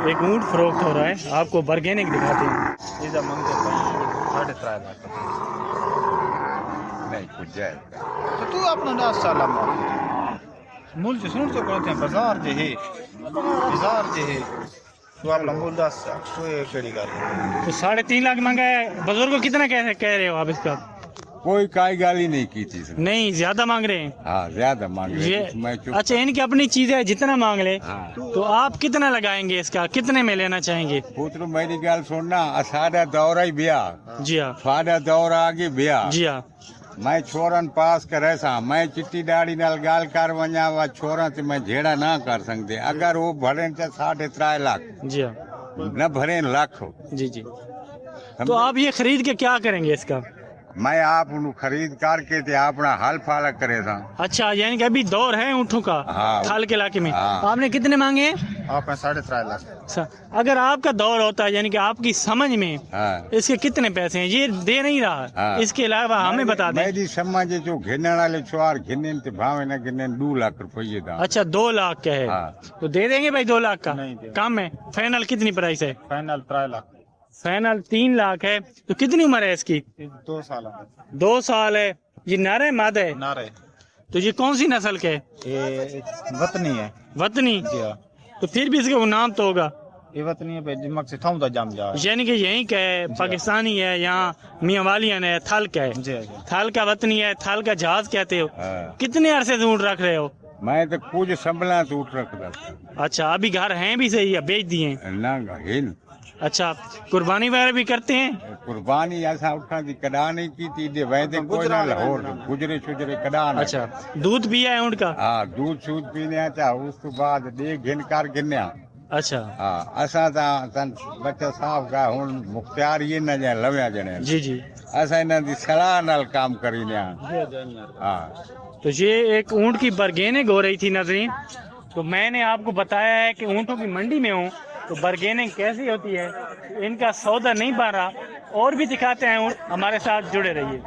ایک اونٹ فروخت ہو رہا ہے, آپ کو برگینک دکھاتے ہیں. یہ مانگتے ہیں 3.5 لاکھ نہیں کچھ جائے تو اپنا 10 سال مول سے سن تو کہتے ہیں بازار جو ہے تو اپنا مول 10 سال کوئی کڑی کر تو 3.5 لاکھ مانگا ہے. بزرگ کو کتنا کہہ رہے ہو آپ اس کا؟ کوئی کائی گالی نہیں کی تھی اس نے. نہیں زیادہ مانگ رہے ہیں. ہاں زیادہ مانگ رہے یہ میں چپ. اچھا, ان کی اپنی چیز ہے, جتنا مانگ لے. ہاں تو آپ کتنا لگائیں گے اس کا, کتنے میں لینا چاہیں گے؟ پوتر میری گل سننا, ساڈا دورہ ہی بیا, جی ہاں, ساڈا دور آگے بیا. جی ہاں, میں چھوڑن پاس کرے سا, میں چٹی ڈاڑی نال گال کر ونجا وا چھوڑا تے میں جھیڑا نہ کر سکتے. اگر وہ بھریں تے 3.5 لاکھ جی ہاں, نہ بھریں لاکھ. جی جی. تو آپ یہ خرید کے کیا کریں گے اس کا؟ میں آپ انہوں خرید کر کے تے اپنا حل فال کرے سا. اچھا, یعنی کہ ابھی دور ہے اونٹوں کا ہاں. تھال کے علاقے میں. ہاں. آپ نے کتنے مانگے ہیں؟ آپ 3.5 لاکھ. اگر آپ کا دور ہوتا ہے, یعنی کہ آپ کی سمجھ میں ہاں اس کے کتنے پیسے ہیں, یہ دے نہیں رہا, ہاں. اس کے علاوہ ہمیں بتا دیں. میری سمجھ جو گھنن والے چوار گھنن تے بھاوے نہ گھنن 2 لاکھ روپے دا. اچھا, 2 لاکھ کا ہے. ہاں. تو دے دیں گے بھائی 2 لاکھ کا؟ نہیں دے. کم ہے. فائنل کتنی پرائس ہے؟ فائنل 3 لاکھ. فائنل 3 لاکھ ہے. تو کتنی عمر ہے اس کی؟ 2 سال 2 سال ہے. یہ نر ہے مادہ ہے؟ نہ رہے. تو یہ کون سی نسل کے ہے؟ یہ وطنی ہے. وطنی. جی ہاں, تو پھر بھی اس کا نام تو ہوگا. یہ وطنی ہے, جمک سے تھاؤں دا جام جا. یعنی کہ یہیں کا ہے, پاکستانی ہے, یہاں میاں والیان ہے, تھل کا ہے. جی تھل کا وطنی ہے, تھل کا جہاز کہتے ہو. ہاں. کتنے عرصے سے اونٹ رکھ رہے ہو؟ میں تو کچھ سنبھلا تو اٹھ رکھتا. اچھا, ابھی گھر ہیں بھی صحیح ہے, بیچ دیے ہیں؟ نہ ہن اچھا, قربانی وغیرہ بھی کرتے ہیں؟ قربانی ایسا اٹھا دی کدا نہیں کی تھی دے ویدے کوئی نہ لاہور گجرے شجرے کدا نہ. اچھا, دودھ پیا ہے اونٹ کا؟ ہاں دودھ شودھ پینے آتا, اس تو بعد دے گھن کر گنیا. اچھا, ہاں اسا تا بچہ صاحب کا ہن مختار یہ نہ جائے لویا جنے. جی جی. اسا انہاں دی صلاح نال کام کرینے. ہاں. تو یہ ایک اونٹ کی برگیننگ ہو رہی تھی ناظرین. تو میں نے آپ کو بتایا ہے کہ اونٹوں کی منڈی میں ہوں تو برگیننگ کیسی ہوتی ہے, ان کا سودا نہیں بن رہا. اور بھی دکھاتے ہیں اونٹ, ہمارے ساتھ جڑے رہیے.